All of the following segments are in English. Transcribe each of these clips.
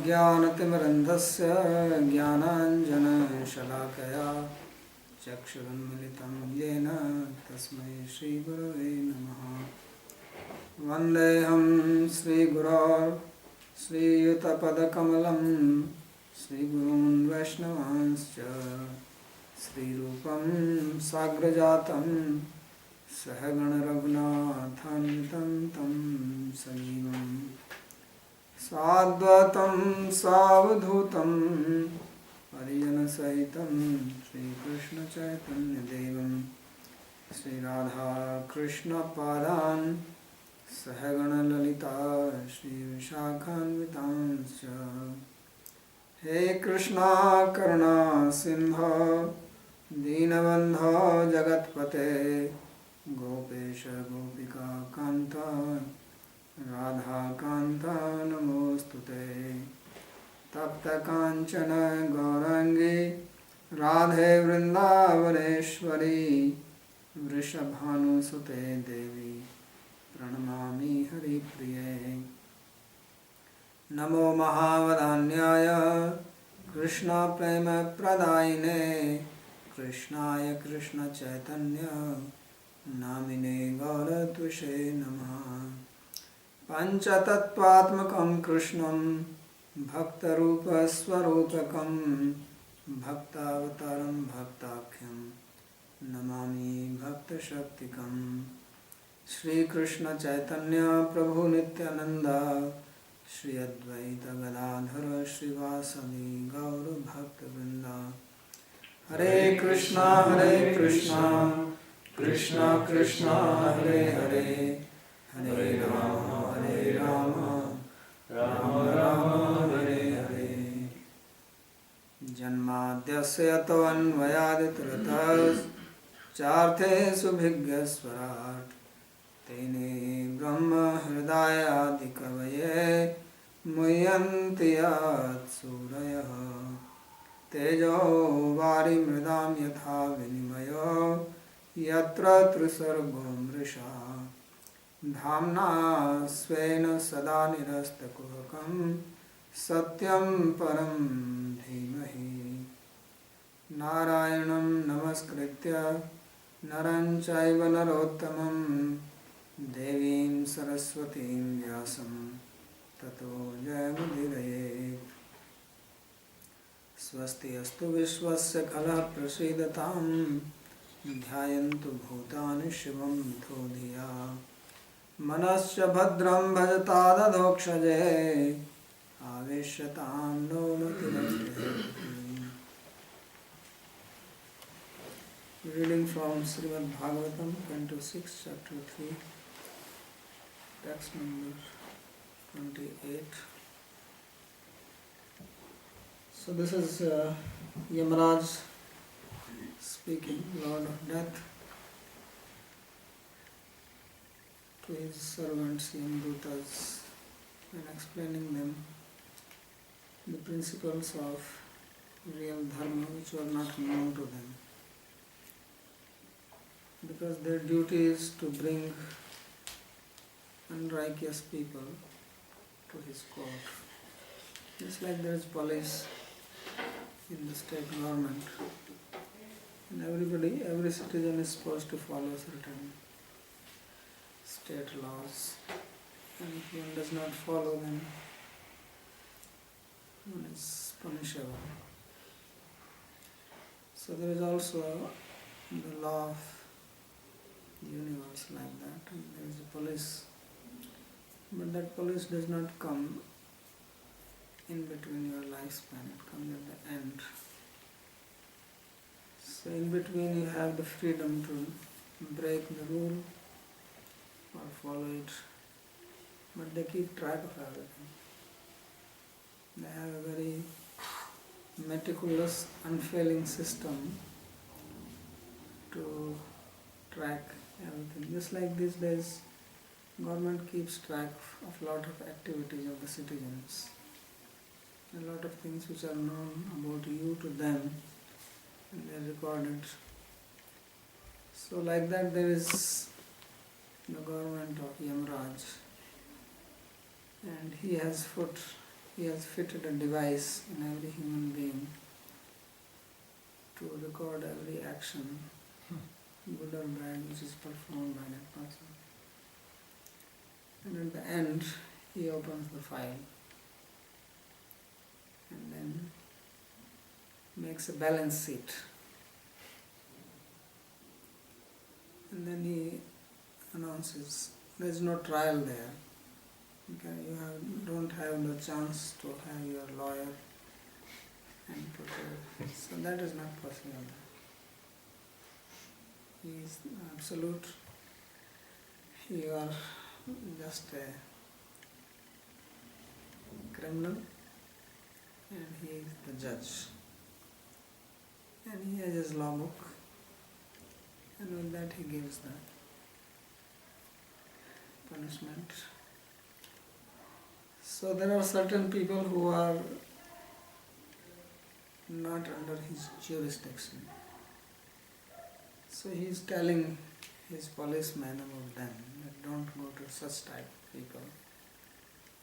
अज्ञानतिमिरन्धस्य ज्ञानाञ्जनशलाकया चक्षुरुन्मिलितं येन तस्मै श्रीगुरवे नमः। वन्देऽहं श्रीगुरो श्रीयुतपदकमलं श्रीगुरून् वैष्णवांश्च श्रीरूपं साग्रजातं सहगणरघुनाथान्वितं तं सजीवं साद्वैतं सावधूतं परिजनसहितं श्रीकृष्णचैतन्यदेवं श्रीराधाकृष्णपादान् सहगणललिता श्रीविशाखान्वितांश्च। हे कृष्णा करुणा सिन्धो दीनबन्धो जगत्पते गोपेश गोपिका कान्त राधा कान्त नमोस्तुते। तप्त कांचन गौरांगी राधे वृंदावनेश्वरी वृषभानुसुते देवी प्रणमामि हरिप्रिये। नमो महावदान्याय कृष्ण प्रेम प्रदायिने कृष्णाय कृष्ण चैतन्य नामिने गौरत्विषे नमः। पंचतत्वात्मकं कृष्णं भक्तरूपस्वरूपकं भक्तावतारं भक्ताख्यं नमामि भक्तशक्तिकम्। श्री कृष्ण चैतन्य प्रभु नित्यानंद श्री अद्वैत गदाधर श्रीवासदि गौर भक्तवृंद। हरे कृष्णा कृष्णा कृष्णा हरे हरे हरे राम राम राम हरे हरे। जन्माद्यस्य यतोऽन्वयादितरतश्चार्थे सुभिज्ञस्वराट् तेने ब्रह्म हृदयादिकवये मुह्यन्ति यत्सूरयः। तेजो वारिमृदां यथा विनिमयो यत्र त्रिसर्गो मृषा धाम्ना स्वेन सदा निरस्तकुहकं सत्यं परं धीमहि। नारायणं नमस्कृत्य नरं चैव नरोत्तमं देवीं सरस्वतीं व्यासं ततो जयमुदीरयेत्। स्वस्ति अस्तु विश्वस्य खलः प्रसीदतां ध्यायन्तु भूतानि शिवं मिथो धिया। मनश्च भद्रं भजता दधोक्षजे आवेश्यतां no मतिरन्ते। Reading from Srimad Bhagavatam, Canto 6, Chapter 3, text number 28. So this is Yamaraj speaking, Lord of Death, to his servants Yamdutas and explaining them the principles of real dharma which were not known to them, because their duty is to bring unrighteous people to his court. Just like there is police in the state government, and every citizen is supposed to follow certain state laws, and if one does not follow them, one is punishable. So there is also the law of the universe like that, and there is a police, but that police does not come in between your lifespan, it comes at the end. So in between you have the freedom to break the rule or follow it, but they keep track of everything. They have a very meticulous, unfailing system to track everything. Just like these days, government keeps track of a lot of activities of the citizens, a lot of things which are known about you to them, and they are recorded. So like that, there is the government of Yamaraj, and he has put he has fitted a device in every human being to record every action, good or bad, which is performed by that person. And at the end, he opens the file and then makes a balance sheet. And then he announces there is no trial there. Okay, don't have the chance to have your lawyer and prepare. So that is not possible. He is absolute. You are just a criminal and he is the judge. And he has his law book, and with that he gives the punishment. So there are certain people who are not under his jurisdiction. So he is telling his policemen about them that don't go to such type of people.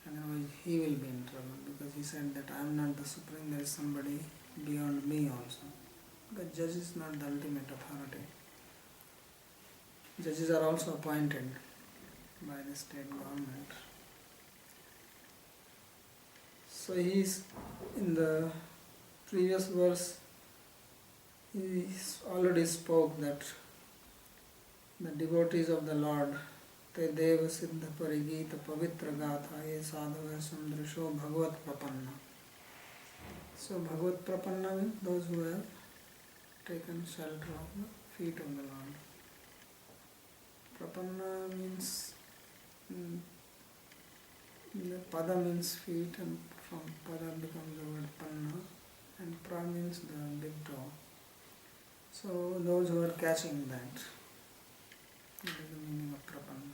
Otherwise he will be in trouble, because he said that I am not the supreme, there is somebody beyond me also. The judge is not the ultimate authority. Judges are also appointed by the state government. So he is, in the previous verse, he already spoke that the devotees of the Lord, te deva siddha parigita pavitra gatha ye sadhava sundrisho bhagavat prapanna. So bhagavat prapanna means those who have taken shelter of the feet of the Lord. Prapanna means, the pada means feet, and from pada becomes the word panna, and pra means the big toe. So those who are catching that is the meaning of prapanna.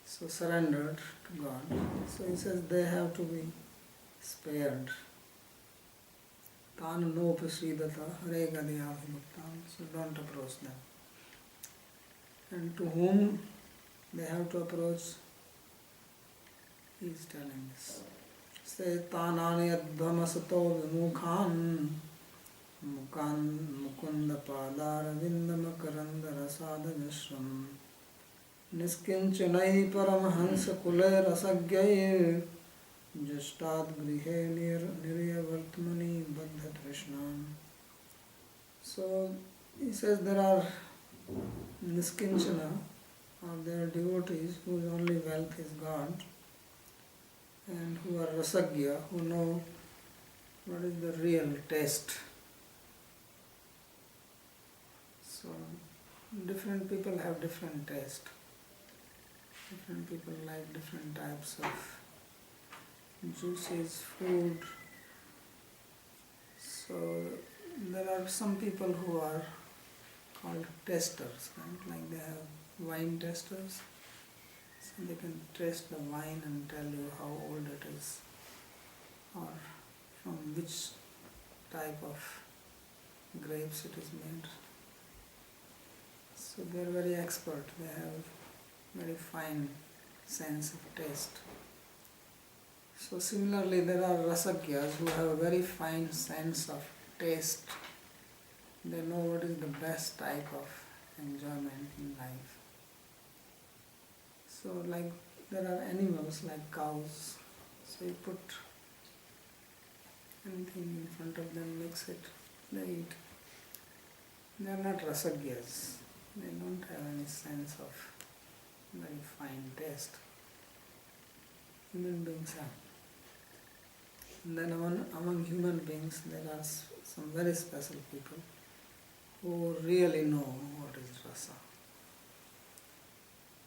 So surrendered to God. So he says they have to be spared. Tan no pasidata hare gadiyabhimuktam. So don't approach them. And to whom they have to approach, he is telling this. Say tanani advamasato vimukhan mukan mukunda padara vindamakaranda rasada vishram niskinchanahi paramahansa kule rasagyair Jashtad grihe nirya vartmani baddha trishnam. So he says there are niskinchana, or there are devotees whose only wealth is God, and who are rasagya, who know what is the real taste. So different people have different taste. Different people like different types of juices, food. So there are some people who are called testers, right? Like they have wine testers. So they can taste the wine and tell you how old it is, or from which type of grapes it is made. So they are very expert. They have very fine sense of taste. So similarly, there are rasagyas who have a very fine sense of taste. They know what is the best type of enjoyment in life. So like there are animals like cows. So you put anything in front of them, mix it, they eat. They are not rasagyas. They don't have any sense of very fine taste. Human beings have. And then among human beings there are some very special people who really know what is rasa.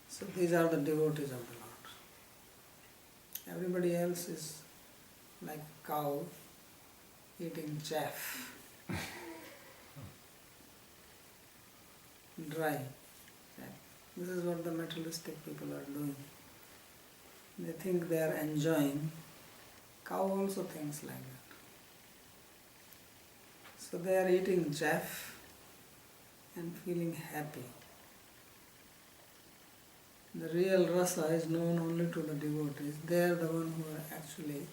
So these are the devotees of the Lord. Everybody else is like cow eating chaff, dry. This is what the materialistic people are doing. They think they are enjoying. Cow also thinks like that. So they are eating chaff and feeling happy. The real rasa is known only to the devotees. They are the one who are actually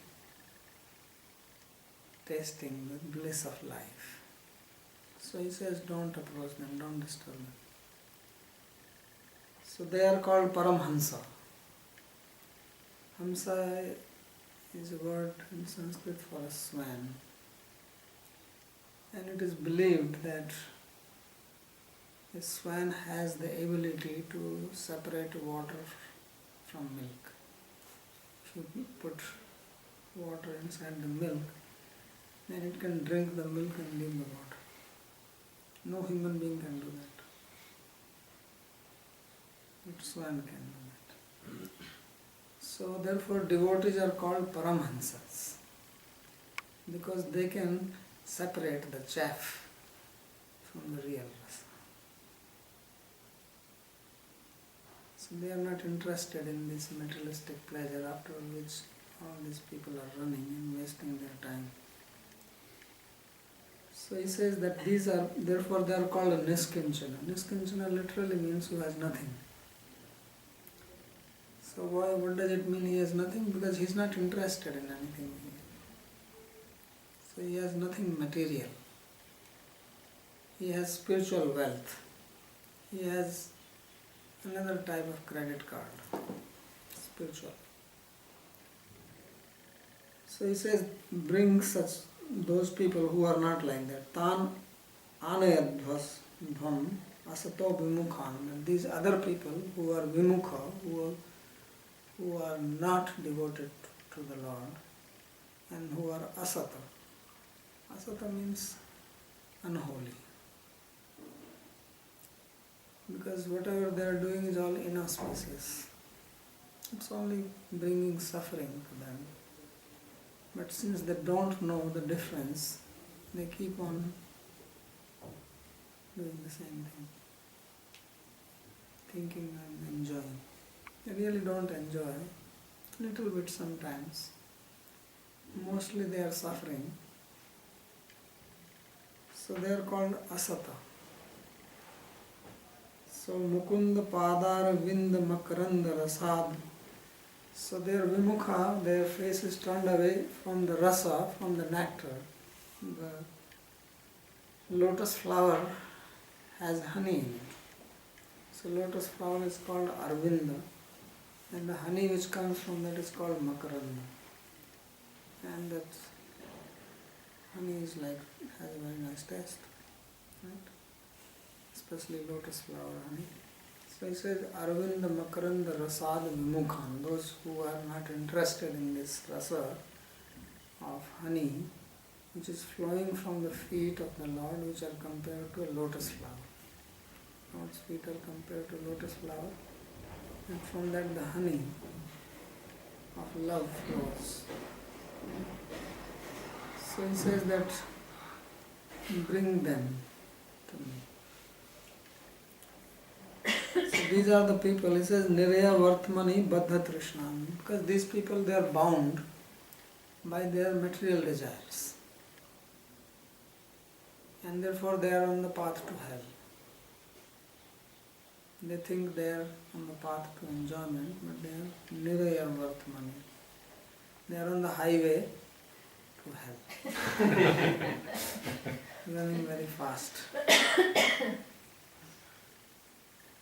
tasting the bliss of life. So he says, don't approach them, don't disturb them. So they are called Paramhansa. Hamsa is a word in Sanskrit for a swan. And it is believed that a swan has the ability to separate water from milk. If you put water inside the milk, then it can drink the milk and leave the water. No human being can do that. But swan can do that. So therefore devotees are called Paramhansas, because they can separate the chaff from the real rasa. So they are not interested in this materialistic pleasure after which all these people are running and wasting their time. So he says that these are, therefore they are called Niskinchana. Niskinchana literally means who has nothing. So what does it mean he has nothing? Because he is not interested in anything. So he has nothing material. He has spiritual wealth. He has another type of credit card, spiritual. So he says, bring those people who are not like that. Tan anayadvas dhvam asato vimukhan. These other people who are vimukha, who are not devoted to the Lord, and who are asata. Asata means unholy. Because whatever they are doing is all inauspicious. It's only bringing suffering to them. But since they don't know the difference, they keep on doing the same thing, thinking and enjoying. They really don't enjoy, little bit sometimes. Mostly they are suffering. So they are called asata. So Mukunda Padar Vind Makaranda Rasad. So their vimukha, their face is turned away from the rasa, from the nectar. The lotus flower has honey in it. So lotus flower is called Arvinda, and the honey which comes from that is called Makaranda. And that honey is like, has a very nice taste, right? Especially lotus flower honey. So he says, Arvinda Makaranda Rasad Vimukhan, those who are not interested in this rasa of honey, which is flowing from the feet of the Lord, which are compared to a lotus flower. Lord's feet are compared to lotus flower, and from that the honey of love flows. So he says that, bring them to me. So these are the people, he says, Niraya Vartmani Baddha Trishnan, because these people, they are bound by their material desires. And therefore they are on the path to hell. They think they are on the path to enjoyment, but they are Niraya Vartmani. They are on the highway to hell. Running very fast.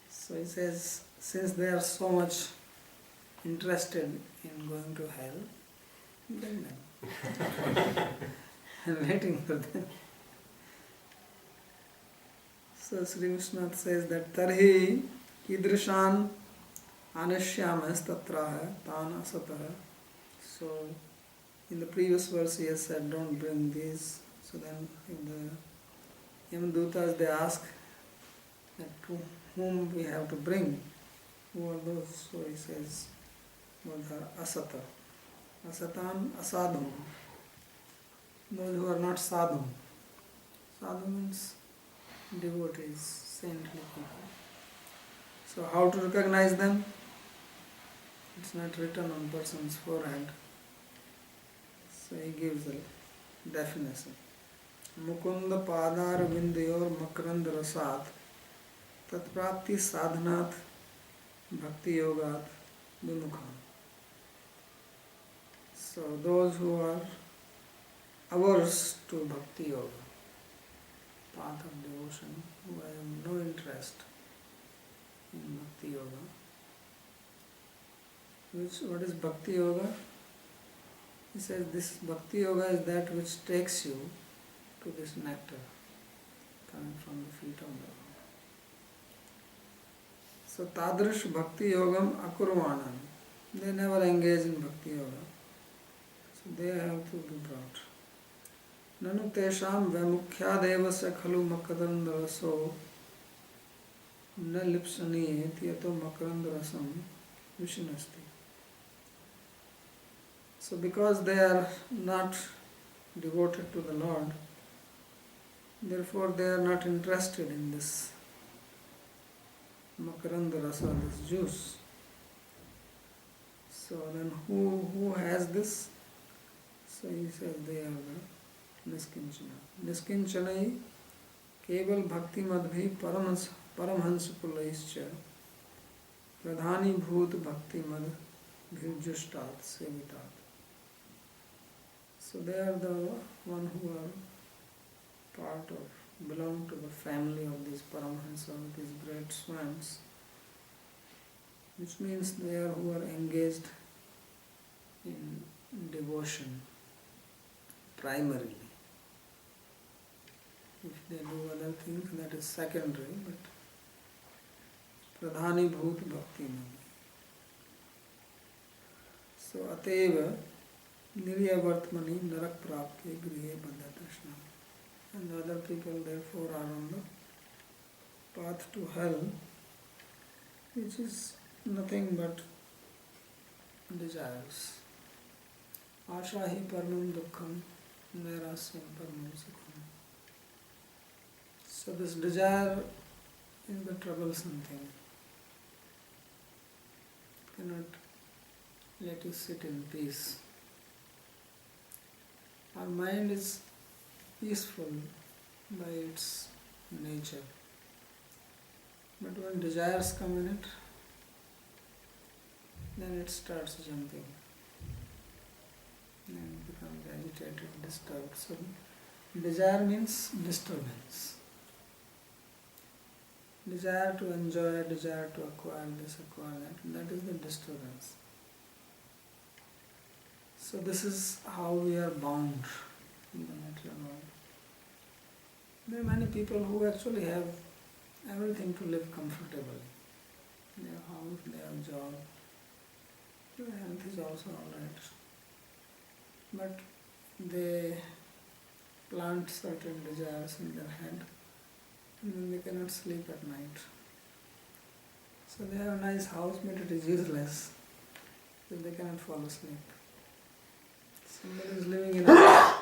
So he says, since they are so much interested in going to hell, bring them. I'm waiting for them. So Sri Vishnath says that Tarhi Kidrishan Anashyamas Tatraha Tan Asataha. So in the previous verse he has said, don't bring these. So then in the Yamadutas they ask that to whom we have to bring. Who are those? So he says, those are asata. Asatan asadhu. Those who are not sadhu. Sadhu means devotees, saintly people. So how to recognize them? It's not written on person's forehead. So he gives a definition. Mukunda Padar Vindayor Makarand Rasat Tatprapti Sadhanat Bhakti Yoga Vimukha. So those who are averse to Bhakti Yoga, path of devotion, who have no interest in Bhakti Yoga. What is Bhakti Yoga? He says this Bhakti Yoga is that which takes you to this nectar coming from the feet of the Lord. So Tadrish Bhakti Yogam Akurvanam. They never engage in Bhakti Yoga. So they have to be brought. Nanu tesham vemukhyadeva se khalu makarandraso na lipsani etiyato makarandrasam vishinasti. So because they are not devoted to the Lord, therefore they are not interested in this makaranda rasa, this juice. So then who has this? So he says they are the niskinchana. Niskinchana keval bhakti madbhi paramhans pulaischa pradhani bhut bhakti mad bhirjustat sevitat. So they are the one who are part of, belong to the family of these Paramahansa, these great swans, which means they are who are engaged in devotion primarily. If they do other things, that is secondary, but pradhani bhut bhakti mani. So ateva niryavartmani narak prapti grihe bandhatashna. And other people therefore are on the path to hell, which is nothing but desires. Asha hi paramam dukkham, nairasyam paramam sukham. So this desire is the troublesome thing. Cannot let you sit in peace. Our mind is peaceful by its nature. But when desires come in it, then it starts jumping. And it becomes agitated, disturbed. So desire means disturbance. Desire to enjoy, desire to acquire this, acquire that, that is the disturbance. So this is how we are bound in the material world. There are many people who actually have everything to live comfortably. They have house, they have job, their health is also alright. But they plant certain desires in their head and then they cannot sleep at night. So they have a nice house but it is useless because they cannot fall asleep. Somebody is living in a house,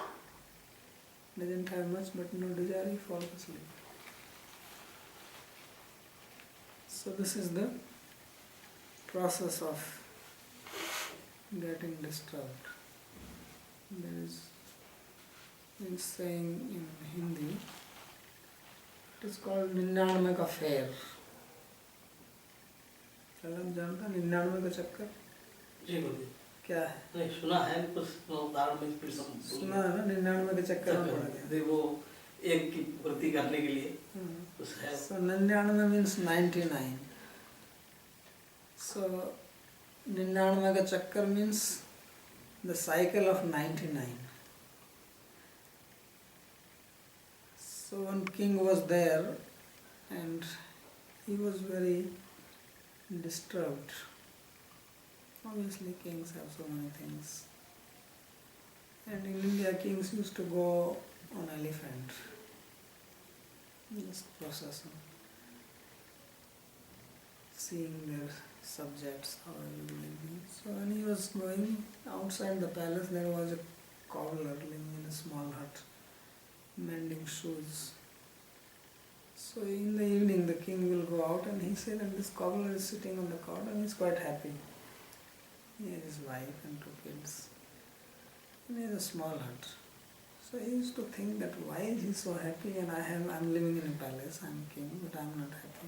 doesn't have much but no desire, he falls asleep. So this is the process of getting disturbed. There is this saying in Hindi, it is called 99 का फेर. क्या आप जानते हैं 99 का चक्कर? जी बोलिए. क्या है? नहीं सुना है, कुछ उदाहरण में फिर सुना है ना 99 का चक्कर में पड़ा गया. वो एक की पूर्ति करने के लिए कुछ है. So 99 means 99. So 99 का चक्कर means the cycle of 99. So one king was there and he was very disturbed. Obviously kings have so many things. And in India kings used to go on elephant. Just procession. Seeing their subjects, how everybody living. So when he was going outside the palace, there was a cobbler living in a small hut, mending shoes. So in the evening the king will go out and he said that this cobbler is sitting on the cot and he's quite happy. He has his wife and 2 kids. And he has a small hut. So he used to think that why is he so happy and I'm living in a palace, I'm king, but I'm not happy.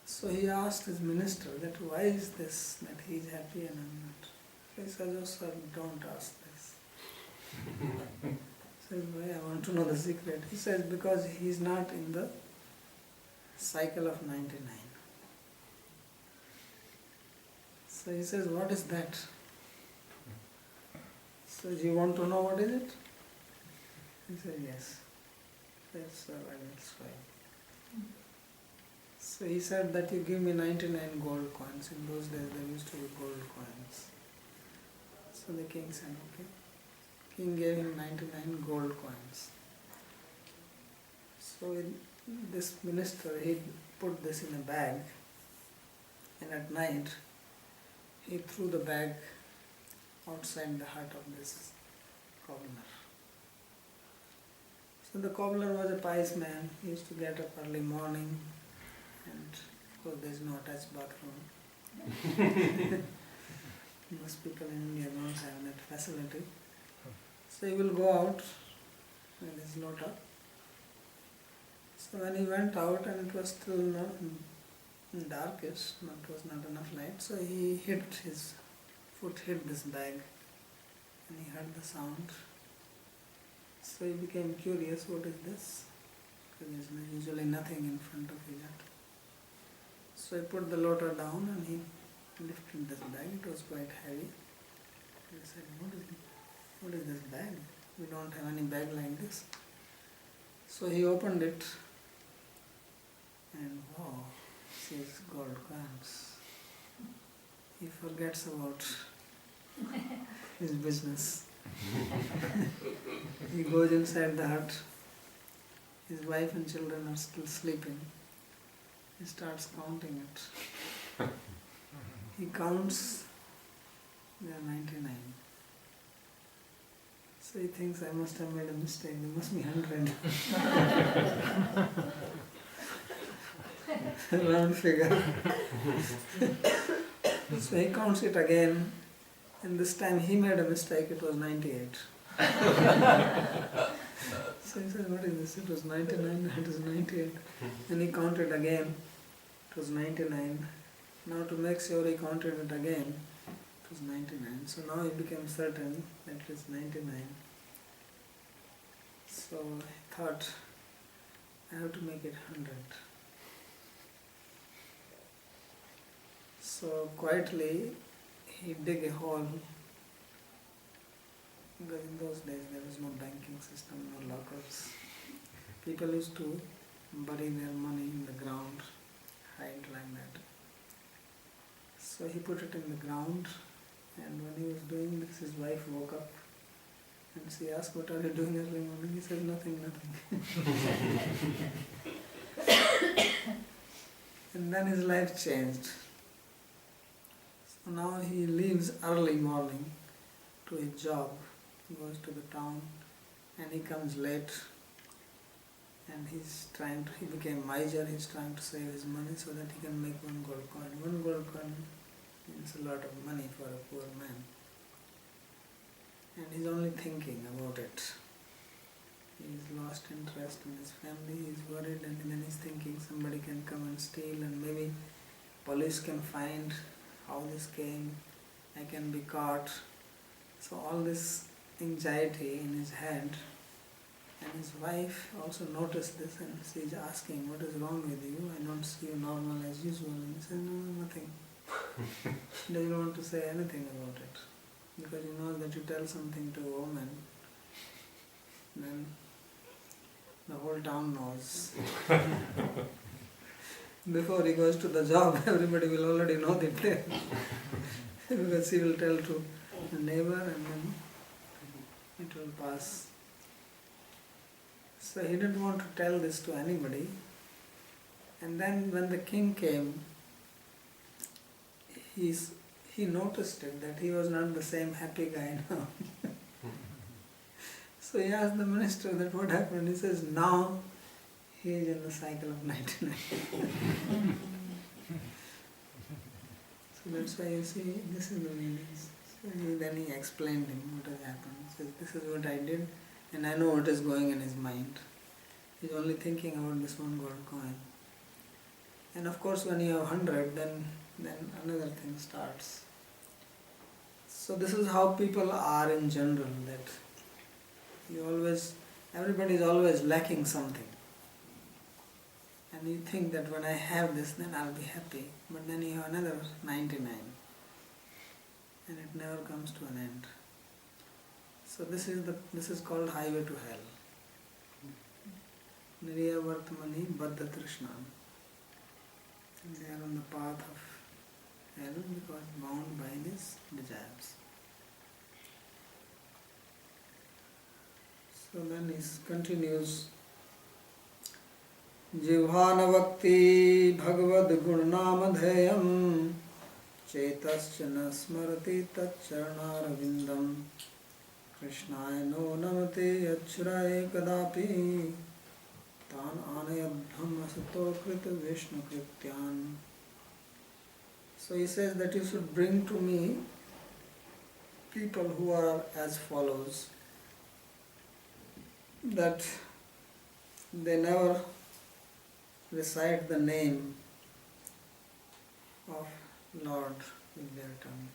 So he asked his minister that why is this, that he is happy and I'm not. So he said, oh sir, don't ask this. He says, why? I want to know the secret. He says, because he is not in the cycle of 99. So he says, what is that? So do you want to know what is it? He said, yes. Yes, sir, I will try. So he said that you give me 99 gold coins. In those days there used to be gold coins. So the king said, okay. King gave him 99 gold coins. So this minister, he put this in a bag, and at night he threw the bag outside the hut of this cobbler. So the cobbler was a pious man. He used to get up early morning, and of course there is no attached bathroom. Most people in India don't have that facility. So he will go out with his lota. So when he went out and it was still not darkish, it was not enough light, so he hit his foot, hit this bag, and he heard the sound. So he became curious, what is this? Because there is usually nothing in front of his hut. So he put the lota down and he lifted this bag. It was quite heavy. He said, what is this bag? We don't have any bag like this. So he opened it and wow, sees gold coins. He forgets about his business. He goes inside the hut. His wife and children are still sleeping. He starts counting it. He counts, there are 99. So he thinks, I must have made a mistake, there must be 100. Round figure. So he counts it again, and this time he made a mistake, it was 98. So he said, what is this? It was 99, it was 98. And he counted again, it was 99. Now to make sure he counted it again, it was 99. So now he became certain that it is 99. So he thought, I have to make it 100. So quietly he dig a hole, because in those days there was no banking system, no lockers. People used to bury their money in the ground, hide like that. So he put it in the ground, and when he was doing this, his wife woke up and she asked, what are you doing early morning? He said, nothing. And then his life changed. So now he leaves early morning to his job. He goes to the town and he comes late, and he became miser. He's trying to save his money so that he can make one gold coin. One gold coin means a lot of money for a poor man. And he's only thinking about it. He's lost interest in his family, he's worried, and then he's thinking somebody can come and steal, and maybe police can find how this came, I can be caught. So all this anxiety in his head, and his wife also noticed this, and she's asking, what is wrong with you? I don't see you normal as usual. And he said, no, nothing. He doesn't want to say anything about it, because he knows that you tell something to a woman, then the whole town knows. Before he goes to the job, everybody will already know the place. Because he will tell to the neighbor, and then it will pass. So he didn't want to tell this to anybody. And then when the king came, he noticed it, that he was not the same happy guy now. So he asked the minister that what happened. He says, now he is in the cycle of 99. So that's why you see, this is the meaning. So then he explained him what has happened. He says, this is what I did, and I know what is going in his mind. He's only thinking about this one gold coin. And of course when you have 100, then another thing starts. So this is how people are in general, that everybody is always lacking something. And you think that when I have this, then I'll be happy. But then you have another 99. And it never comes to an end. So this is called highway to hell. Niriya Vartamani Baddha Trishnam. They are on the path of hell because bound by these desires. So then he continues. Jivhanavakti Bhagavad Gurnamadhayam Chetascha na Smarati Tacharnaravindam Krishnaya no Namate Achuraye Kadapi Tan Anayabdham Asato Krita Vishnu Krityan. So he says that you should bring to me people who are as follows, that they never recite the name of Lord with their tongue.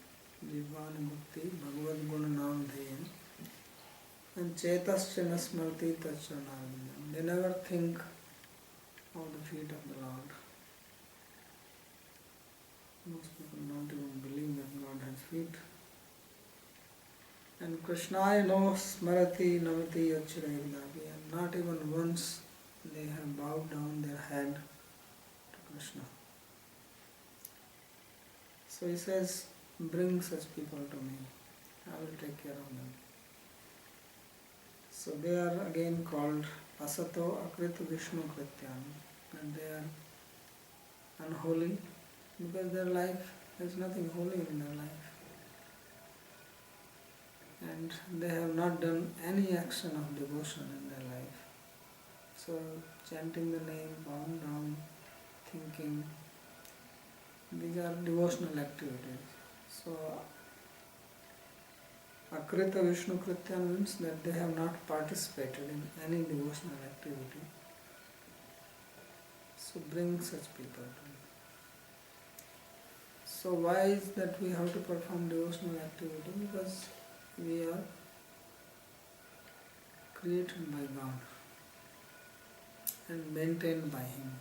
Jivana Mukti Bhagavad Gunanam Dhayan and Chetascha na Smarti Tacharnaravindam. They never think of the feet of the Lord. Most people don't even believe that God has feet. And Krishnaya no Smarati Namati Achirayagdapi, and not even once they have bowed down their head to Krishna. So he says, bring such people to me. I will take care of them. So they are again called Asato Akrita Vishnu Krityan, and they are unholy because their life, there is nothing holy in their life. And they have not done any action of devotion in their life. So chanting the name, bowing down, thinking, these are devotional activities. So Akrita Vishnu Krityan means that they have not participated in any devotional activity. So bring such people to me. So why is that we have to perform devotional activity? Because we are created by God and maintained by Him.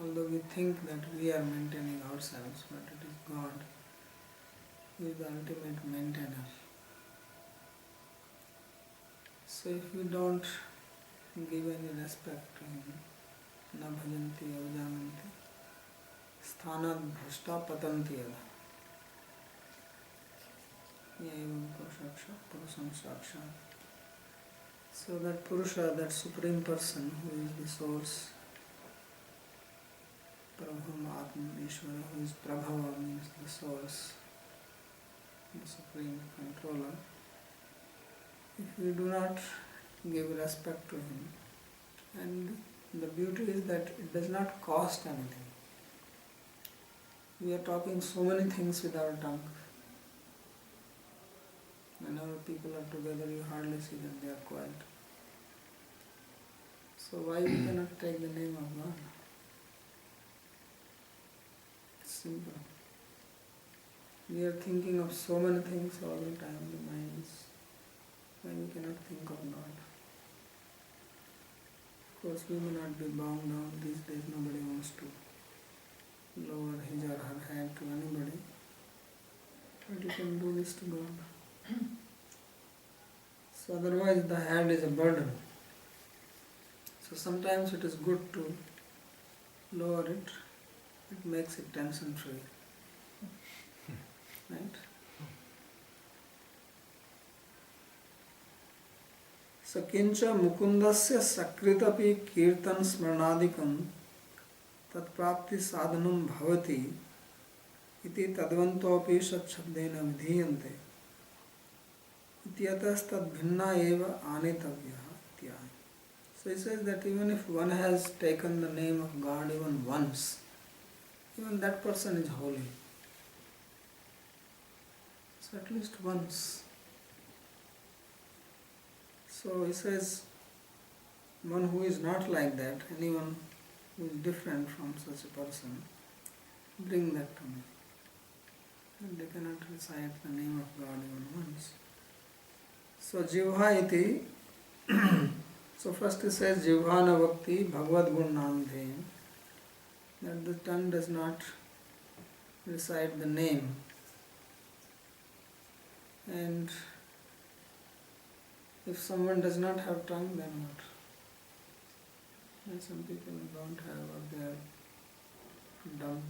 Although we think that we are maintaining ourselves, but it is God who is the ultimate maintainer. So if we don't give any respect to Him, na bhajanti avajamanti, sthanat bhrashta patanti yada. Evam Purusha Purusam Sakshat. So that Purusha, that Supreme Person who is the source, Prabham Atman Ishvara, who is Prabhava, means the source, the Supreme Controller. If we do not give respect to Him, and the beauty is that it does not cost anything. We are talking so many things with our tongue. Whenever people are together, you hardly see that they are quiet. So why we cannot take the name of God? It's simple. We are thinking of so many things all the time, the minds. Why we cannot think of God? Of course, we may not be bound down. These days nobody wants to lower his or her head to anybody. But you can do this to God. So otherwise the head is a burden. So sometimes it is good to lower it. It makes it tension free. Right? So kincha mukundasya sakritapi kirtan smaranadikam tat prapti sadhanam bhavati iti tadvantopi sachabdena vidhiyante ityatastad bhinna eva anitavya. So he says that even if one has taken the name of God even once, even that person is holy. So at least once. So he says, one who is not like that, anyone who is different from such a person, bring that to me. And they cannot recite the name of God even once. So Jivha iti, so first he says Jivhana Bhakti Bhagavad Gun Dheyam, that the tongue does not recite the name. And if someone does not have tongue, then what? And some people don't have, or they are dumb.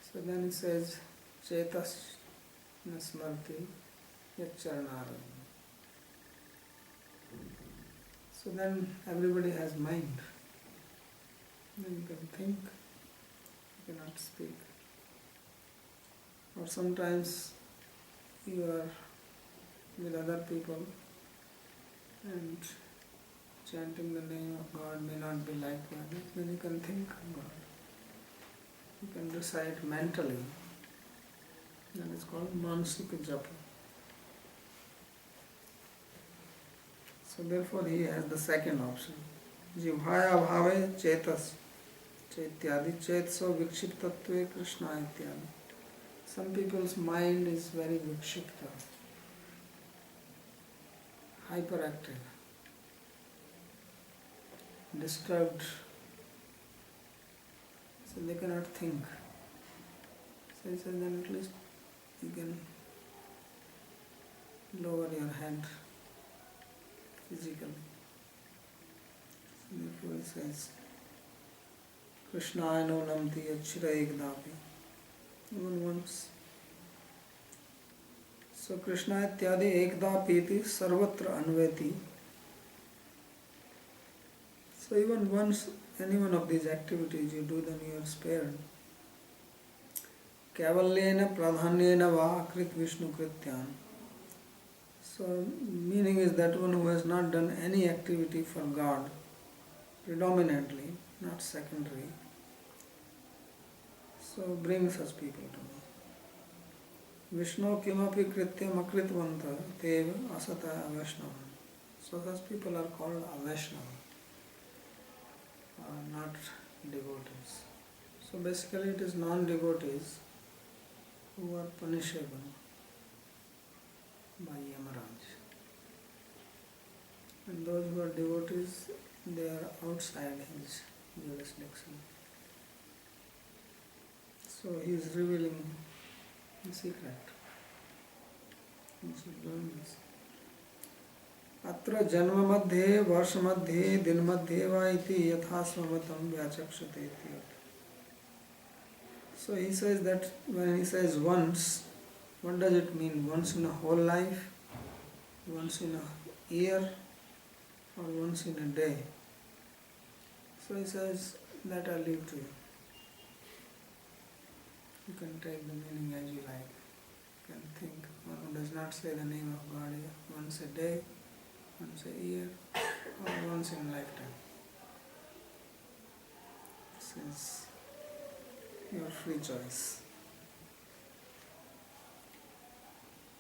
So then he says, Chetas Nasmarti Yacharnarayana. So then everybody has mind. Then you can think, you cannot speak. Or sometimes you are with other people and chanting the name of God may not be like that. Then you can think of God. You can recite mentally. That is called Mansika Japa. So therefore he has the second option. Jivhaya bhave chetas chetyadi chetso vikshiptatve krishna ityadi. Some people's mind is very vikshipta, hyperactive, disturbed, so they cannot think. So he says, then at least you can lower your head physically. So therefore he says, Krishna no namti achira ekdapi. Even once. So Krishna ityadi ekdapiti sarvatra anveti. So even once any one of these activities you do, then you are spared. Kavalyena pradhanyena va akrit vishnu krityan. So meaning is that one who has not done any activity for God, predominantly, not secondary. So bring such people to me. Vishnu kimapi krityam akritvanta teva asata avaishnava. So such people are called avaishnava, not devotees. So basically it is non-devotees who are punishable by Yamaraj. And those who are devotees, they are outside his jurisdiction. So he is revealing the secret. You should learn this. Atra janma madhye, varsha madhye, din madhye va iti yatha swamatam vyachakshate iti. So he says that when he says once, what does it mean? Once in a whole life, once in a year, or once in a day? So he says that I leave to you. You can take the meaning as you like. You can think, one who does not say the name of God once a day, once a year, or once in a lifetime. Since your free choice.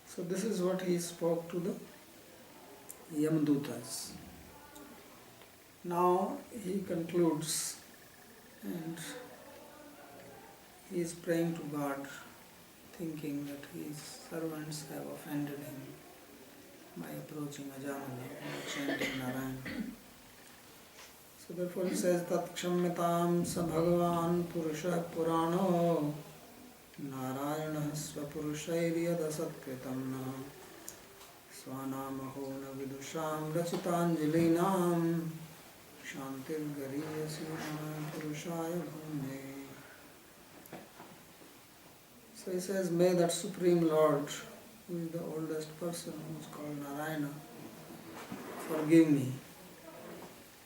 So this is what he spoke to the Yamdutas. Now he concludes and he is praying to God, thinking that his servants have offended him by approaching Ajamali and chanting Narayana. So therefore he says, Tat kshamyatam sa bhagavan purusha purano Narayana svapurushairya dasatkritam na svanamaho na vidusham rachitanjalinam shantir gariyasi purushaya bhumne. So he says, may that Supreme Lord, who is the oldest person, who is called Narayana, forgive me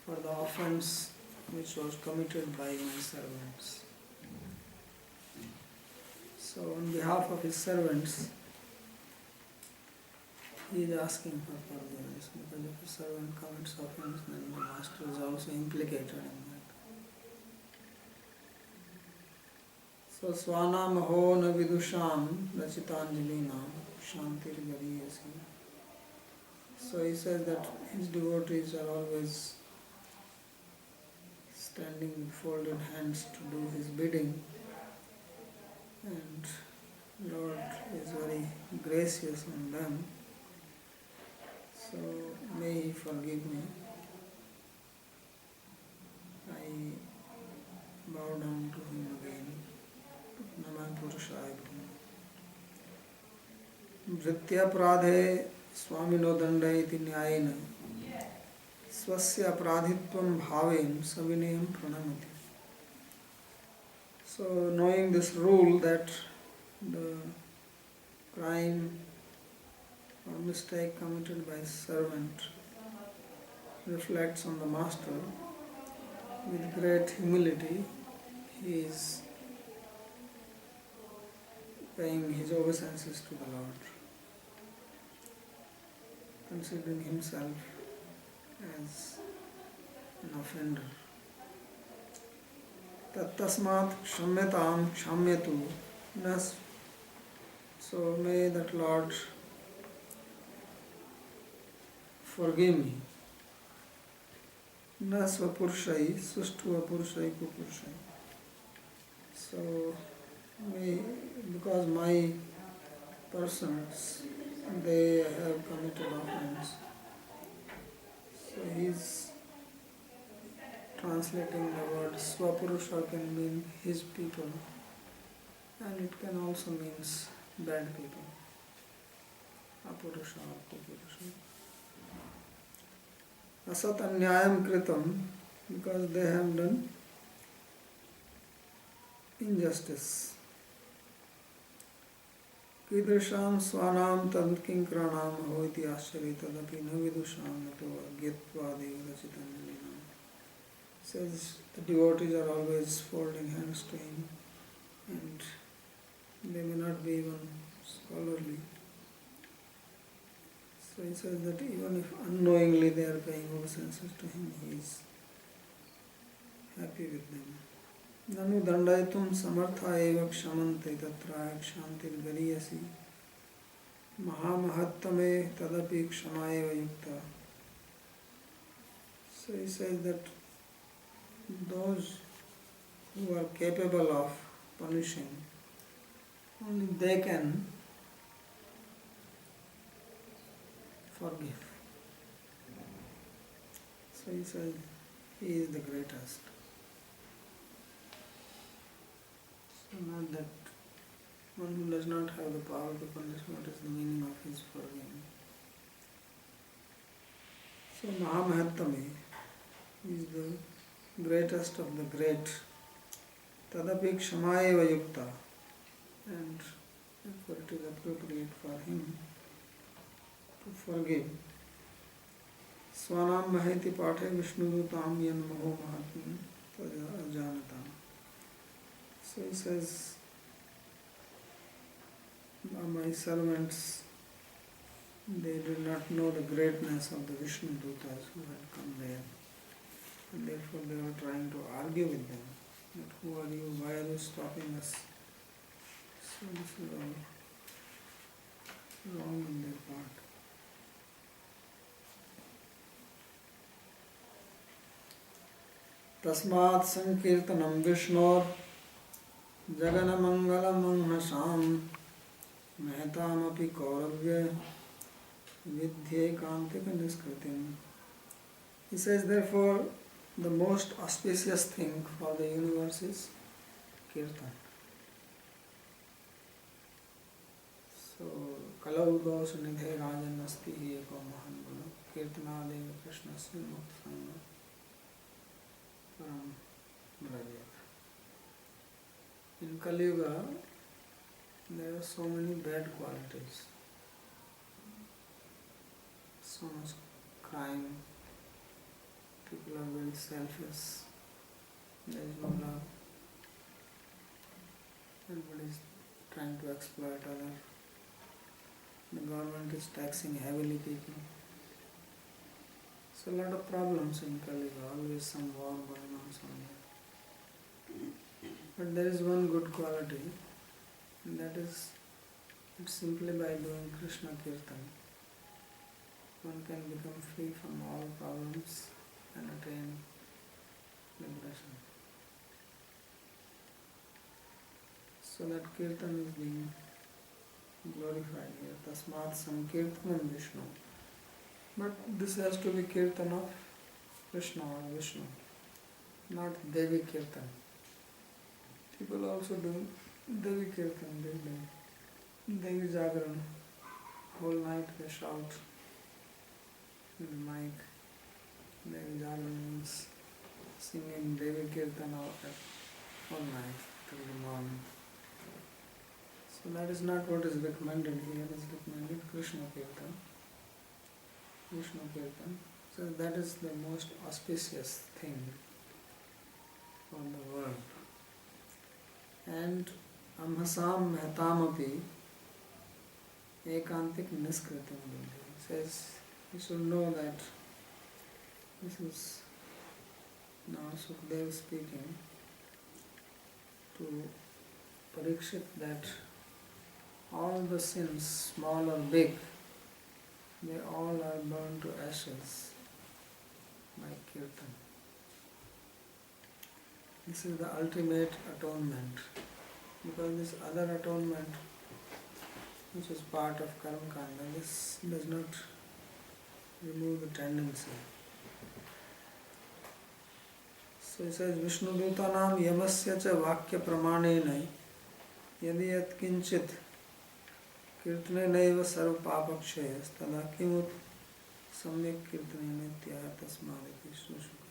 for the offense which was committed by my servants. So on behalf of his servants, he is asking for forgiveness, because if a servant commits offense, then the master is also implicated in that. So Swanamaho na vidusham rachitanjalinam shantir gariyasi. So he says that his devotees are always standing with folded hands to do his bidding, and Lord is very gracious on them. So may He forgive me. I bow down to Him again. Namah Purushaya. Vrityapradhe Swamino Dandayiti Nyayena Swasya Pradhitvam Bhaven Savinayam Pranamati. So knowing this rule that the crime or mistake committed by servant reflects on the master, with great humility he is paying his obeisances to the Lord, considering himself as an offender. Tattasmat kshamyatam kshamyatu nas. So may that Lord forgive me. Na svapurushai sushtu vapurushai kupurushai. So may, because my persons, they have committed offense. So he is translating the word swapurusha can mean his people, and it can also mean bad people. Apurusha or kupurusha. Asat anyayam kritam, because they have done injustice. Kidrisham swanam tad kinkranam hoiti ashari tadapi na vidusham nato agyatva devrachitanjalinam. Says the devotees are always folding hands to him, and they may not be even scholarly. So he says that even if unknowingly they are paying obeisances to him, he is happy with them. Nanu dandaitum samartha eva kshamante tatra kshantir gariyasi mahamahattame tadapi kshama eva yukta. So he says that those who are capable of punishing, only they can forgive. So he says he is the greatest. So not that one who does not have the power to punish, what is the meaning of his forgiving. So Mahamahattame is the greatest of the great. Tadapi kshamayeva yukta, and therefore it is appropriate for him to forgive. Swanam maheti pathe vishnudutam yan maho mahatmam taja ajanatam. So he says, my servants, they did not know the greatness of the Vishnu Dutas who had come there, and therefore they were trying to argue with them. That who are you? Why are you stopping us? So this is all wrong on their part. Tasmat sankirtanam Vishnor Jagana Mangala Mangnasham Mehtam api Kauravya Vidhye Kantika Niskritim. He says, therefore, the most auspicious thing for the universe is Kirtan. So, Kalau Dosa Nidhe Rajan Asti Eko Mahan Guru Kirtana Deva Krishna Srimad Param Brajeta. In Kali Yuga, there are so many bad qualities, so much crime, people are very selfish, there is no love, everybody is trying to exploit others, the government is taxing heavily people. So a lot of problems in Kali Yuga, always some war going on somewhere. But there is one good quality, and that is that simply by doing Krishna Kirtan, one can become free from all problems and attain liberation. So that kirtan is being glorified here. Tasmat Sankirtanam Vishnu. But this has to be kirtan of Krishna or Vishnu, not Devi kirtan. People also do Devi kirtan, they do Devi Jagran. Whole night they shout in the mic. Devi Jagran means singing Devi kirtan all night till the morning. So that is not what is recommended here. It is recommended Krishna kirtan, Vishnu kirtan. So that is the most auspicious thing for the world. And Amhasam Mehtamapi Ekantik Niskritam Buddhi says you should know that this is now Sukdev speaking to Parikshit that all the sins, small or big, they all are burned to ashes by kirtan. This is the ultimate atonement, because this other atonement, which is part of karma kanda, this does not remove the tendency. So it says Vishnu Dutanam Yamasya cha Vakya Pramanena Yadi Yat Kinchit Kirtane Naiva Sarva Papakshayas Tada Kimut Samyak Kirtane Nityaha Tasmadati Shushuka.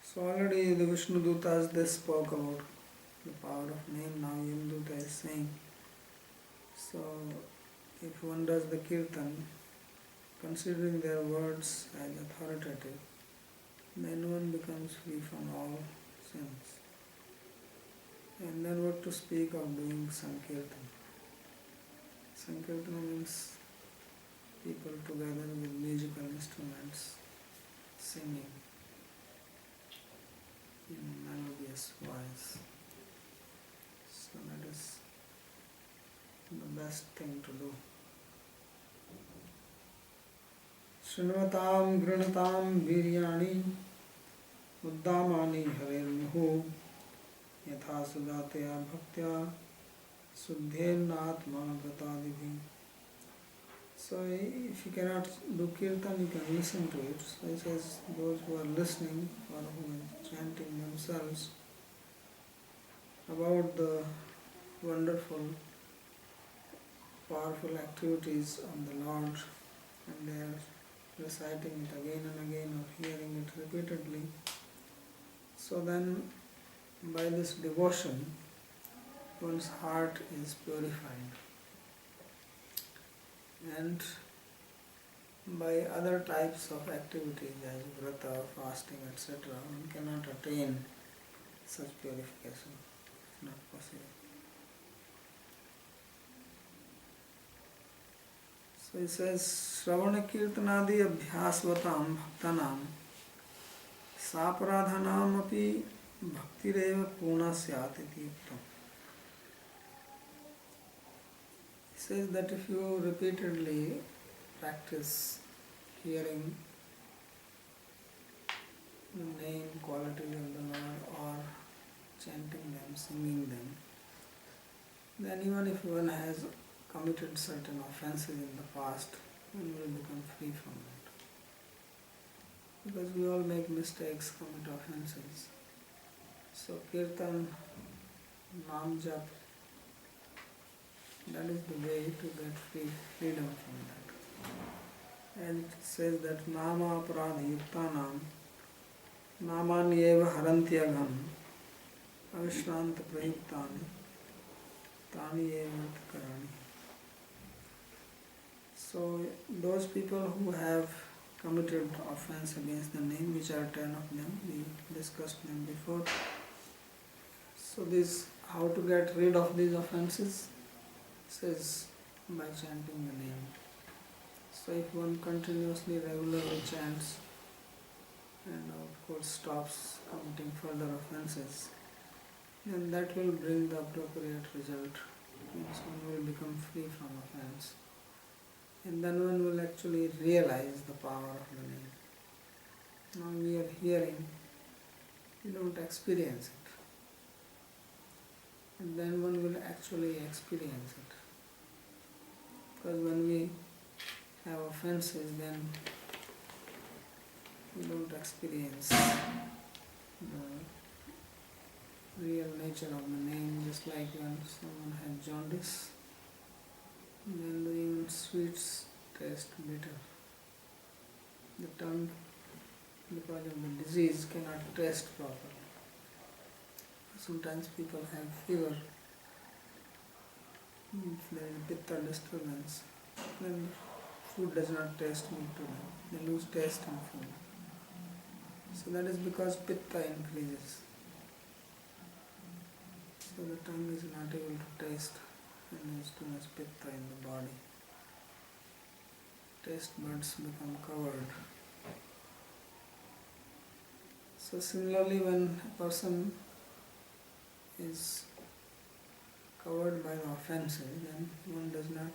So already the Vishnu Dutas they spoke about the power of name. Now Yamduta is saying, so if one does the kirtan considering their words as authoritative, then one becomes free from all sins. And then what to speak of doing Sankirtan? Sankirtan means people together with musical instruments singing in melodious voice. So that is the best thing to do. Srinvatam grinatam viryani uddamani harirmuhu yatha sudataya bhaktya suddhenatma gatadibhi. So if you cannot do kirtan, you can listen to it. So it says those who are listening or who are chanting themselves about the wonderful, powerful activities of the Lord, and they are reciting it again and again or hearing it repeatedly. So then by this devotion one's heart is purified, and by other types of activities as vrata, fasting, etc., one cannot attain such purification. It's not possible. So it says, Shravana Kirtanadi Abhyasvatam Bhaktanam Saparadhanam api Bhaktireva Puna Syat iti yuktam. It says that if you repeatedly practice hearing the name, qualities of the Lord, or chanting them, singing them, then even if one has committed certain offenses in the past, one will become free from it. Because we all make mistakes, commit offenses. So kirtan, nam jap, that is the way to get freedom from that. And it says that nama aparadha yuktanam namani eva harantyagam avishranta prayuktani tani eva karani. So those people who have committed offense against the name, which are 10 of them, we discussed them before. So this, how to get rid of these offenses? Says by chanting the name. So if one continuously, regularly chants and of course stops committing further offenses, then that will bring the appropriate result. Means one will become free from offense. And then one will actually realize the power of the name. Now we are hearing, we don't experience it. and then one will actually experience it. Because when we have offenses, then we don't experience the real nature of the name, just like when someone has jaundice, then the even sweets taste bitter. The tongue, because of the disease, cannot taste properly. Sometimes people have fever, if there is pitta disturbance, then food does not taste good to them. They lose taste in food. So that is because pitta increases. So the tongue is not able to taste when there is too much pitta in the body. Taste buds become covered. So similarly, when a person is covered by the offenses, then one does not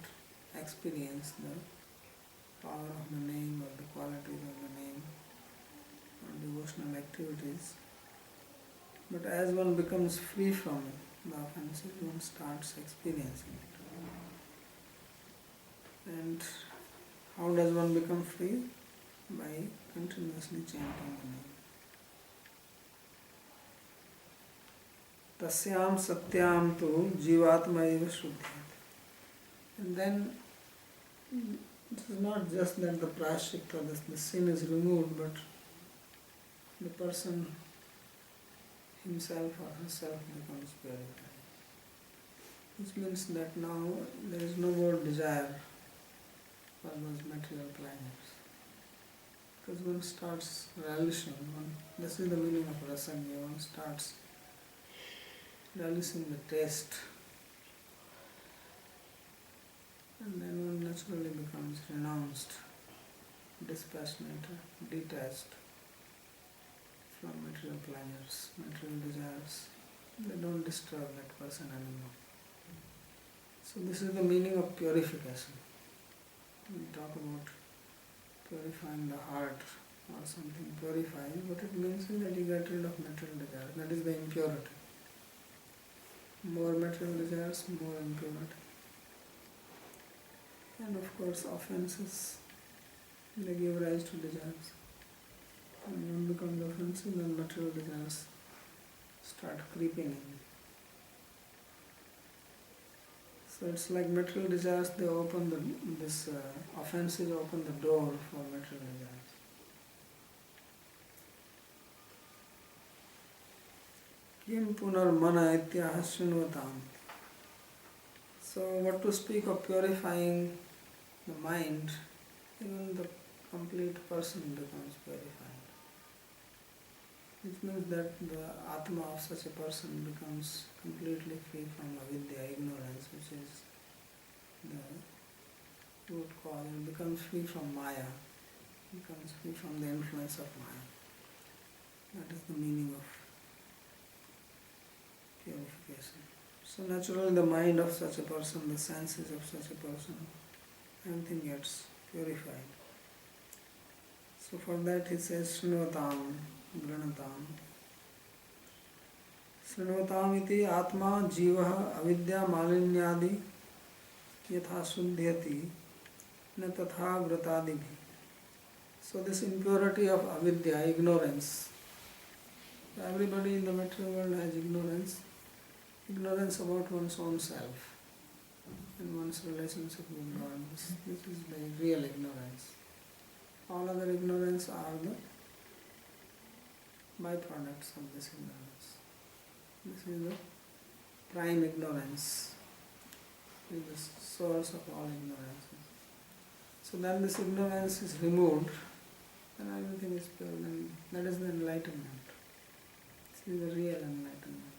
experience the power of the name or the qualities of the name or devotional activities. But as one becomes free from the offenses, one starts experiencing it. And how does one become free? By continuously chanting the name. Tasyam satyam tu jivatma eva shuddhyate. And then it is not just that the prashikta, the sin is removed, but the person himself or herself becomes purified. Which means that now there is no more desire for those material pleasures. Because one starts relishing, this is the meaning of rasagya, one starts relishing the taste, and then one naturally becomes renounced, dispassionate, detached from material pleasures, material desires. They don't disturb that person anymore. So this is the meaning of purification. We talk about purifying the heart or something purified, what it means is that you get rid of material desires. That is the impurity. More material desires, more impurity. And of course offenses, they give rise to desires. When one becomes offensive, then material desires start creeping in. So it's like material desires, they open offenses open the door for material desires. Kim punar mana ityaha shrunvatam. So what to speak of purifying the mind, even the complete person becomes purified. Which means that the Atma of such a person becomes completely free from avidya, ignorance, which is the root cause, and becomes free from Maya, becomes free from the influence of Maya. That is the meaning of purification. So naturally the mind of such a person, the senses of such a person, everything gets purified. So for that he says Shrunvatam, Granatam. Shrunvatam iti atma jivaha avidya malinyadi yatha suddhyati na tatha vratadibhi. So this impurity of avidya, ignorance. Everybody in the material world has ignorance. Ignorance about one's own self and one's relationship with God. This is the real ignorance. All other ignorance are the byproducts of this ignorance. This is the prime ignorance, is the source of all ignorance. So then this ignorance is removed and everything is pure, and that is the enlightenment. This is the real enlightenment.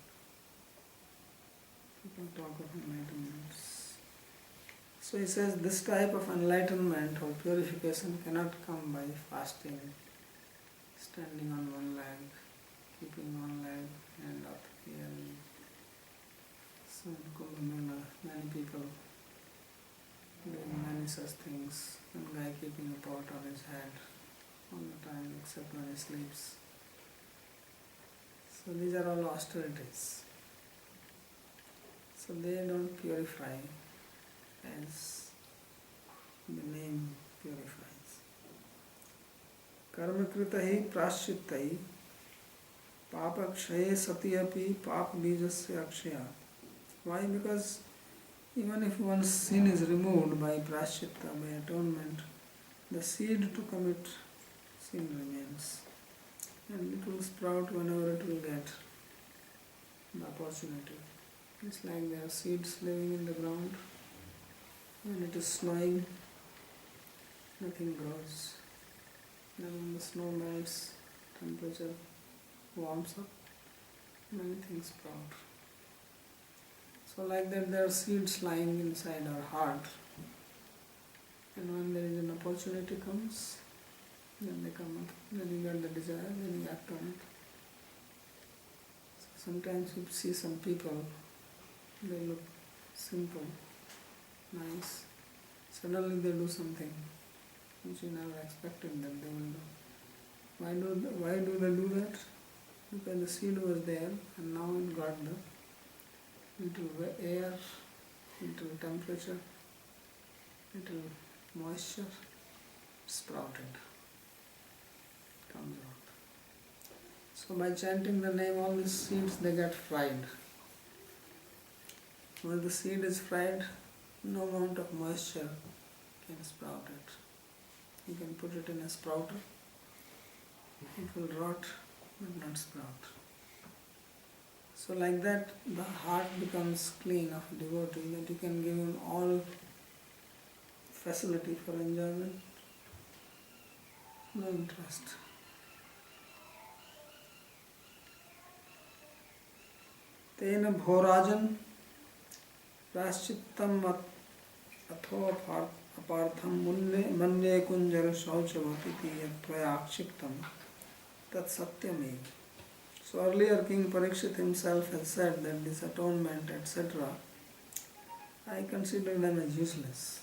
People talk of enlightenment. So he says this type of enlightenment or purification cannot come by fasting, standing on one leg, keeping one leg and up here. So in Kumbh Mela, many people doing many such things. One guy keeping a pot on his head all the time except when he sleeps. So these are all austerities. So they don't purify as the name purifies. Karmakrita hi prashchitta hi papakshaye sati api pap bijasya akshaya. Why? Because even if one's sin is removed by prashchitta, by atonement, the seed to commit sin remains. And it will sprout whenever it will get the opportunity. It's like there are seeds living in the ground. When it is snowing, nothing grows. Then when the snow melts, temperature warms up, many things sprout. So like that there are seeds lying inside our heart. And when there is an opportunity comes, then they come up. Then you get the desire, then you act on it. So sometimes you see some people, they look simple, nice. Suddenly they do something which you never expected that they will do. Why do they do that? Because the seed was there and now it got into air, into temperature, into moisture, sprouted, comes out. So by chanting the name, all these seeds they get fried. When the seed is fried, no amount of moisture can sprout it. You can put it in a sprouter, it will rot but not sprout. So like that, the heart becomes clean of a devotee, that you can give him all facility for enjoyment, no interest. Tena bhorajan प्राश्चित्तम अथो अपार्थम मन्ये कुंजर शौचवती यत्वयाक्षिप्तम तत्सत्यमेव. So earlier King Parikshit himself has said that this atonement, etc., I consider them as useless.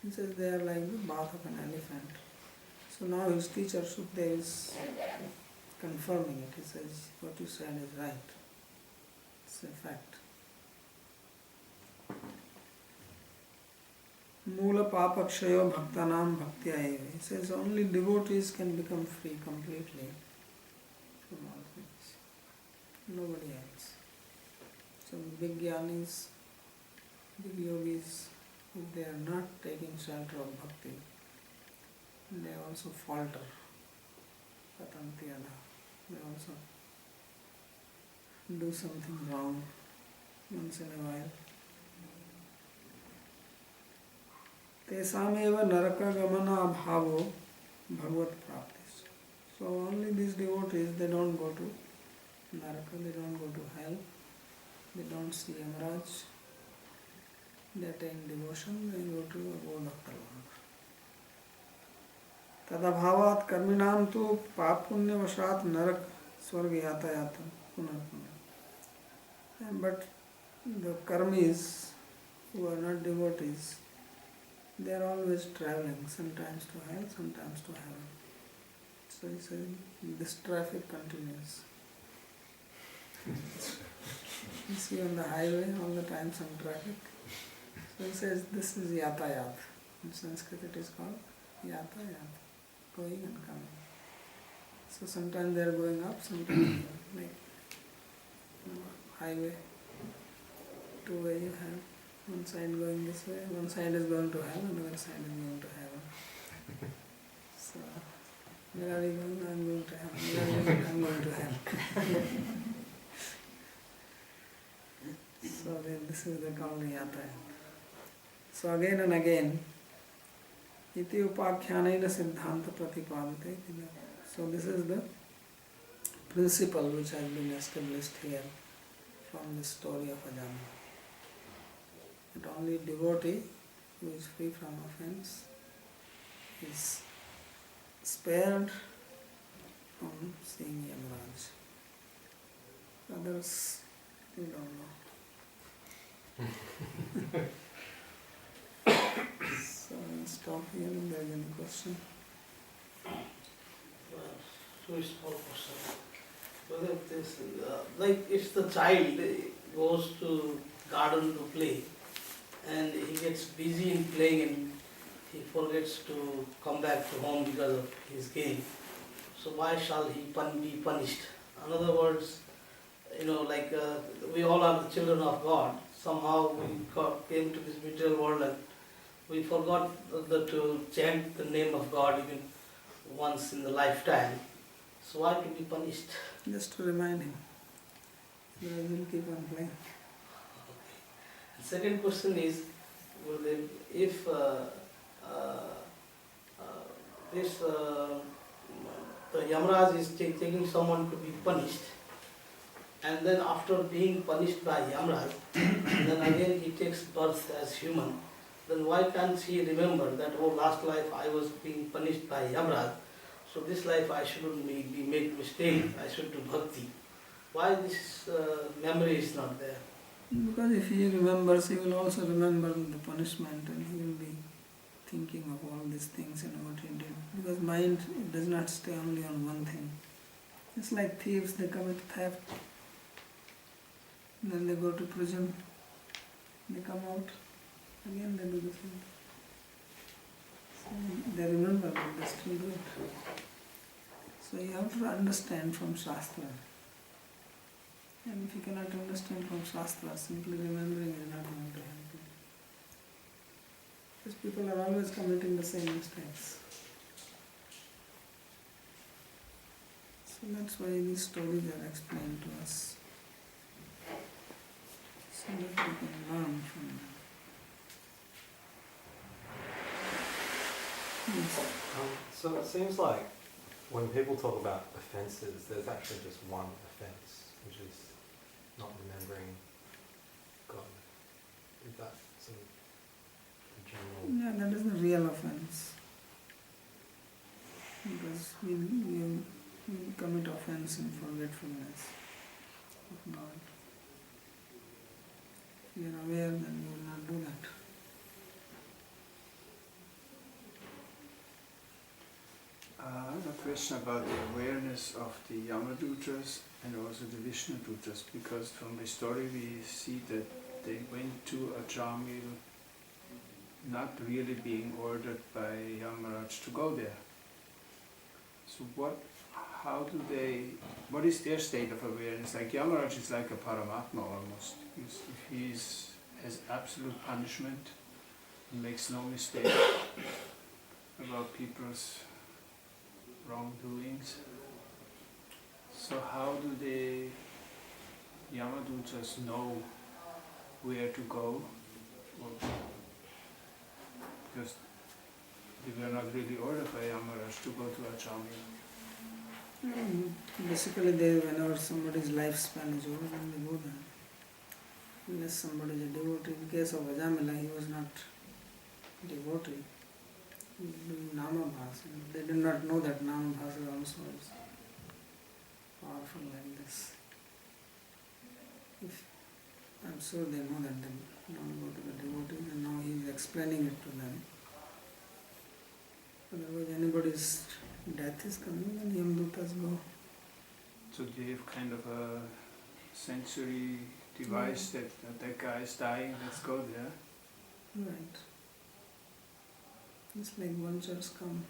He says they are like the bath of an elephant. So now his teacher Sukdev is confirming it. He says what you said is right. It's a fact. Mula papakshayo bhaktanam bhaktya eva. He says only devotees can become free completely from all things. Nobody else. So big jnanis, big yogis, if they are not taking shelter of bhakti, they also falter. Patantiyada. They also do something wrong once in a while. Tesameva narakagamana bhavo bhagavat praptis. So only these devotees, they don't go to naraka, they don't go to hell, they don't see Yamaraj, they attain devotion, they go to the abode of the Lord. Tadabhavat karminam tu papunyavashat narak swarga yatayatam punarpunam. But the karmis who are not devotees, they are always traveling, sometimes to hell, sometimes to heaven. So he said, this traffic continues. You see on the highway all the time some traffic. So he says, this is yatayat. In Sanskrit it is called yatayat, going and coming. So sometimes they are going up, sometimes like highway, two-way you have. One side going this way, one side is going to hell, another side is going to heaven. So, where are you going? I am going to heaven. Where are you going? I am going to hell. So then this is the called yataya. So again and again, iti upakhyanena siddhanta pratipadate. So this is the principle which has been established here from the story of Ajana. That only devotee who is free from offense is spared from seeing Yamaraj. Others, we don't know. So I'll stop here if there is any question. So small question. Whether this, like if the child goes to garden to play and he gets busy in playing and he forgets to come back to home because of his game. So why shall he be punished? In other words, like we all are the children of God. Somehow we came to this material world and we forgot to chant the name of God even once in the lifetime. So why to be punished? Just to remind him. Otherwise he'll keep on playing. The second question is, if the Yamaraj is taking someone to be punished, and then after being punished by Yamaraj, then again he takes birth as human, then why can't he remember that, oh, last life I was being punished by Yamaraj, so this life I shouldn't be make mistake, I should do bhakti. Why this memory is not there? Because if he remembers, he will also remember the punishment and he will be thinking of all these things and what he did. Because mind does not stay only on one thing. It's like thieves, they commit theft, then they go to prison, they come out, again they do the same. So they remember but they still do it. So you have to understand from Shastra. And if you cannot understand from Shastra, simply remembering is not going to help you. Because people are always committing the same mistakes. So that's why these stories are explained to us. So that we can learn from them. Yes. So it seems like when people talk about offences, there's actually just one offence, which is not remembering God. Is that sort of a general... Yeah, that is the real offense. Because we commit offense in forgetfulness of God. If you are aware, then you will not do that. I have a question about the awareness of the Yamadutras and also the Vishnudutras, because from the story we see that they went to a jungle not really being ordered by Yamaraj to go there. So what is their state of awareness? Like Yamaraj is like a Paramatma almost. If he has absolute punishment, he makes no mistake about people's wrongdoings. So how do the Yamadutras know where to go? Because they were not really ordered by Yamaraj to go to a jungle. Basically, whenever somebody's lifespan is over, then they go there. Unless somebody is a devotee. In case of Ajamila, he was not devotee. He was doing Namabhasa. They did not know that Namabhasa also is powerful like this. I'm sure they know that they don't go to the devotees, and now he is explaining it to them. Otherwise, anybody's death is coming, then Yamdutas go. So they have kind of a sensory device that guy is dying, let's go there. Right. It's like vultures come.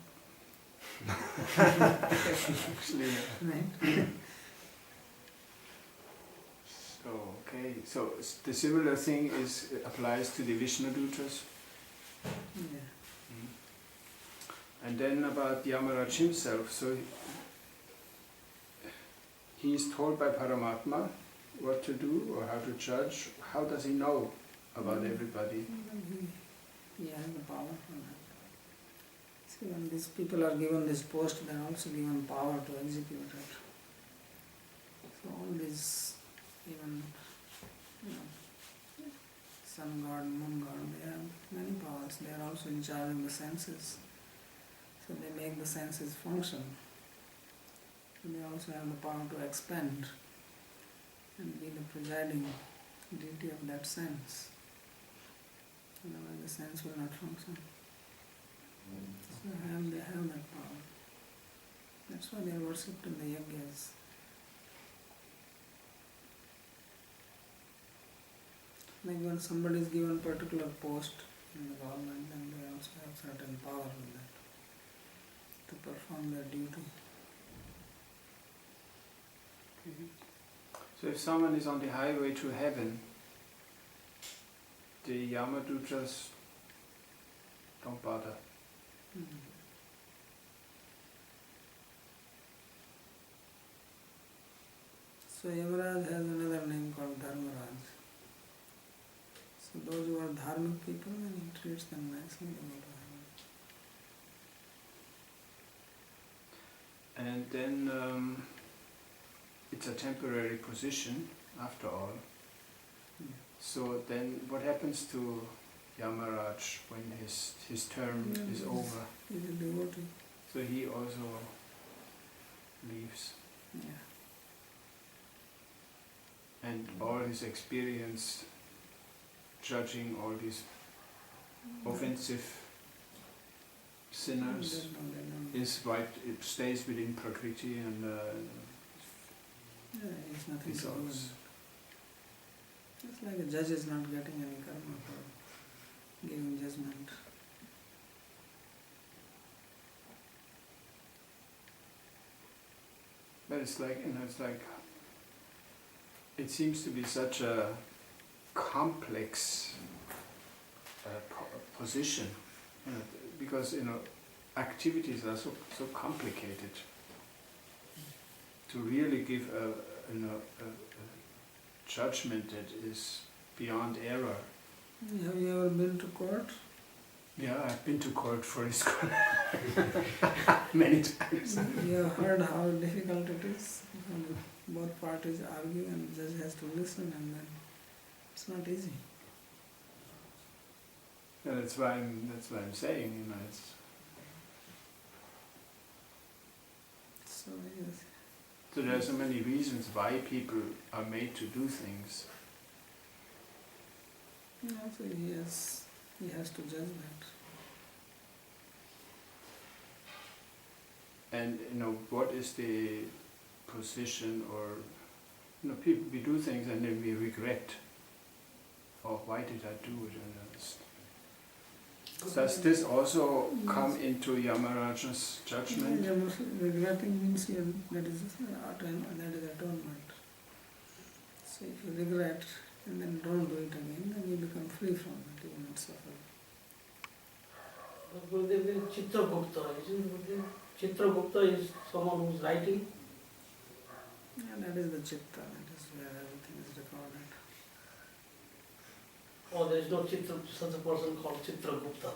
Actually, Right. So the similar thing applies to the Vishnudutras. Yeah. And then about Yamaraj himself, so he is told by Paramatma what to do or how to judge. How does he know about everybody? He has the power for that. See, when these people are given this post, they are also given power to execute it. So all these, even sun god, moon god, they have many powers. They are also in charge of the senses. So they make the senses function. And they also have the power to expand and be the presiding deity of that sense. Otherwise the sense will not function. So they have that power. That's why they are worshipped in the yajnas. Like when somebody is given particular post in the government, then they also have certain power with that to perform their duty. So if someone is on the highway to heaven, the Yamadutras don't bother. So Yamaraj has another name called Dharmaraj. So those who are dharmic people, then he treats them nicely, they go to heaven. And then it's a temporary position after all. So then what happens to Yamaraj when his term is over? He's a devotee. So he also leaves. Yeah. And all his experience judging all these offensive sinners is right, it stays within Prakriti and it's nothing to do with results. it. It's like a judge is not getting any karma for giving judgment. But it's like, it seems to be such a complex position, because activities are so complicated. To really give a judgment that is beyond error. Have you ever been to court? Yeah, I've been to court for his many times. You have heard how difficult it is. Both parties argue and the judge has to listen, and then it's not easy. Yeah, that's why I'm saying, it's So yes. so there are so many reasons why people are made to do things. Also he has to judge that. And what is the position, or people, we do things and then we regret, why did I do it? And does this also come into Yamaraja's judgment? Yeah, regretting means that is atonement. So if you regret and then don't do it again, then you become free from it, you will not suffer. Gurudev is Chitragupta. Isn't Gurudev? Chitragupta is someone who is writing. Yeah, that is the chitta, that is where everything is recorded. Oh, there is no such a person called Chitragupta.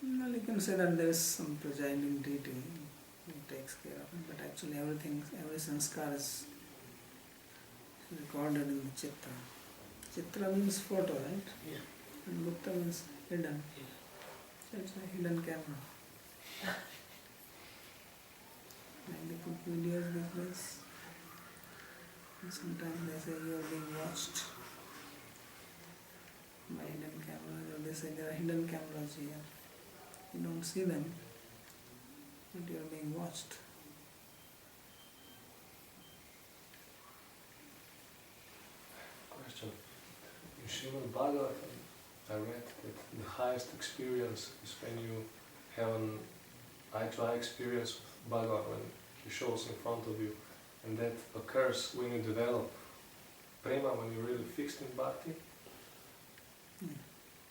Well, you can say that there is some presiding deity who takes care of it, but actually every sanskar is recorded in the chitta. Chitra means photo, right? Yeah. And Gupta means hidden. So it's a hidden camera. Like they put videos these days. And sometimes they say you are being watched by hidden cameras, or they say there are hidden cameras here. You don't see them, but you are being watched. Question. In Srimad Bhagavatam, I read that the highest experience is when you have an eye-to-eye experience with Bhagavan, when he shows in front of you, and that occurs when you develop prema, when you're really fixed in bhakti. Yeah.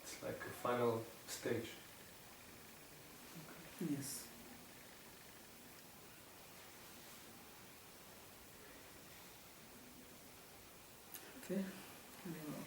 It's like a final stage. Yes. Okay. Very well.